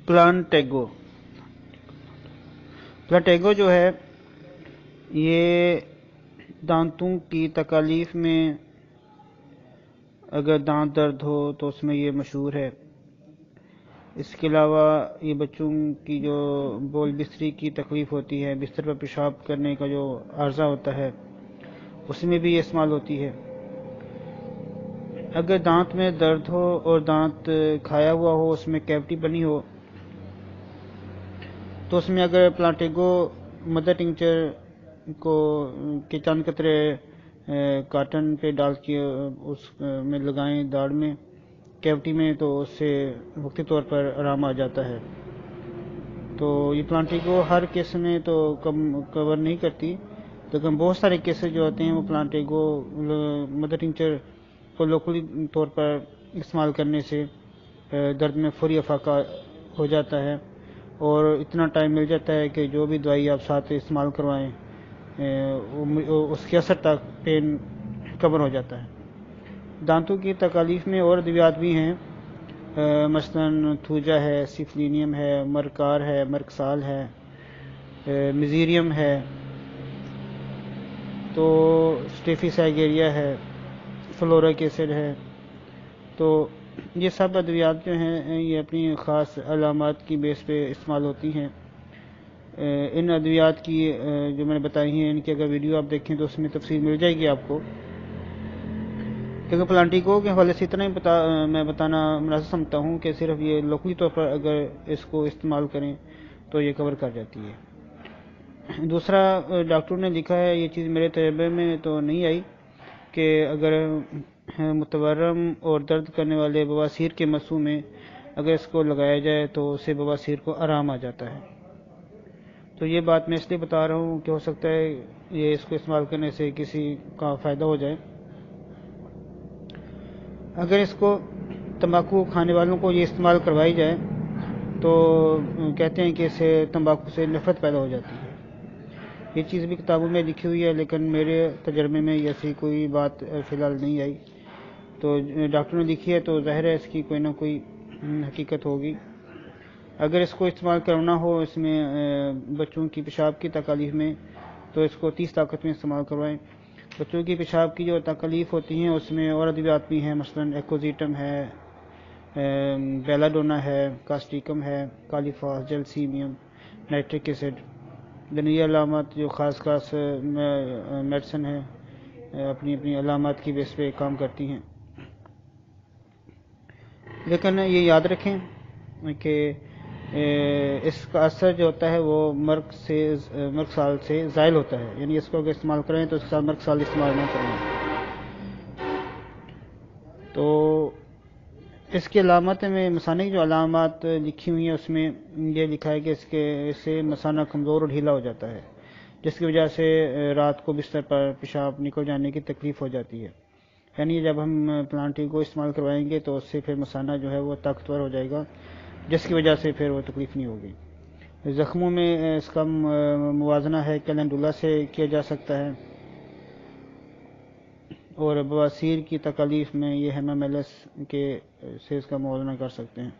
پلانٹیگو جو ہے یہ دانتوں کی تکالیف میں اگر دانت درد ہو تو اس میں یہ مشہور ہے۔ اس کے علاوہ یہ بچوں کی جو بول بستری کی تکلیف ہوتی ہے، بستر پر پیشاب کرنے کا جو عارضہ ہوتا ہے، اس میں بھی یہ استعمال ہوتی ہے۔ اگر دانت میں درد ہو اور دانت کھایا ہوا ہو، اس میں کیوٹی بنی ہو، تو اس میں اگر پلانٹیگو مدر ٹنکچر کے چند قطرے کاٹن پہ ڈال کے اس میں لگائیں داڑھ میں، کیوٹی میں، تو اس سے وقتی طور پر آرام آ جاتا ہے۔ تو یہ پلانٹیگو ہر کیس میں تو کور نہیں کرتی، لیکن بہت سارے کیسز جو ہوتے ہیں وہ پلانٹیگو مدر ٹنکچر کو لوکلی طور پر استعمال کرنے سے درد میں فوری افاقہ ہو جاتا ہے، اور اتنا ٹائم مل جاتا ہے کہ جو بھی دوائی آپ ساتھ استعمال کروائیں اس کے اثر تک پین کور ہو جاتا ہے۔ دانتوں کی تکالیف میں اور ادویات بھی ہیں، مثلاً تھوجا ہے، سیفلینیم ہے، مرکار ہے، مرکسال ہے، میزیریم ہے، تو سٹیفی سائگیریا ہے، فلورک ایسڈ ہے۔ تو یہ سب ادویات جو ہیں یہ اپنی خاص علامات کی بیس پہ استعمال ہوتی ہیں۔ ان ادویات کی جو میں نے بتائی ہیں، ان کی اگر ویڈیو آپ دیکھیں تو اس میں تفصیل مل جائے گی آپ کو، کیونکہ پلانٹیگو کے حوالے سے اتنا ہی میں بتانا مناسب سمجھتا ہوں کہ صرف یہ لوکلی طور پر اگر اس کو استعمال کریں تو یہ کور کر جاتی ہے۔ دوسرا، ڈاکٹر نے لکھا ہے، یہ چیز میرے تجربے میں تو نہیں آئی، کہ اگر متورم اور درد کرنے والے بواسیر کے مسوں میں اگر اس کو لگایا جائے تو اسے بواسیر کو آرام آ جاتا ہے۔ تو یہ بات میں اس لیے بتا رہا ہوں کہ ہو سکتا ہے یہ اس کو استعمال کرنے سے کسی کا فائدہ ہو جائے۔ اگر اس کو تمباکو کھانے والوں کو یہ استعمال کروائی جائے تو کہتے ہیں کہ اس سے تمباکو سے نفرت پیدا ہو جاتی ہے۔ یہ چیز بھی کتابوں میں لکھی ہوئی ہے، لیکن میرے تجربے میں ایسی کوئی بات فی الحال نہیں آئی۔ تو ڈاکٹر نے لکھی ہے تو ظاہر ہے اس کی کوئی نہ کوئی حقیقت ہوگی۔ اگر اس کو استعمال کرنا ہو اس میں بچوں کی پیشاب کی تکالیف میں، تو اس کو 30 طاقت میں استعمال کروائیں۔ بچوں کی پیشاب کی جو تکالیف ہوتی ہیں اس میں اور ادویات بھی ہیں، مثلاً ایکوزیٹم ہے، بیلاڈونا ہے، کاسٹیکم ہے، کالیفاس، جلسیمیم، نائٹرک ایسڈ۔ یہ علامات جو خاص میڈیسن ہے اپنی علامات کی بیس پہ کام کرتی ہیں، لیکن یہ یاد رکھیں کہ اس کا اثر جو ہوتا ہے وہ مرگ سال سے زائل ہوتا ہے، یعنی اس کو اگر استعمال کریں تو اس کے ساتھ مرگ سال استعمال نہ کریں۔ تو اس کی علامات میں مثانہ کی جو علامات لکھی ہوئی ہیں اس میں یہ لکھا ہے کہ اس سے مثانہ کمزور اور ڈھیلا ہو جاتا ہے، جس کی وجہ سے رات کو بستر پر پیشاب نکل جانے کی تکلیف ہو جاتی ہے۔ یعنی جب ہم پلانٹیگو استعمال کروائیں گے تو اس سے پھر مثانہ جو ہے وہ طاقتور ہو جائے گا، جس کی وجہ سے پھر وہ تکلیف نہیں ہوگی۔ زخموں میں اس کا موازنہ ہے کیلنڈولا سے کیا جا سکتا ہے، اور بواسیر کی تکالیف میں یہ ہیمامیلس سے اس کا موازنہ کر سکتے ہیں۔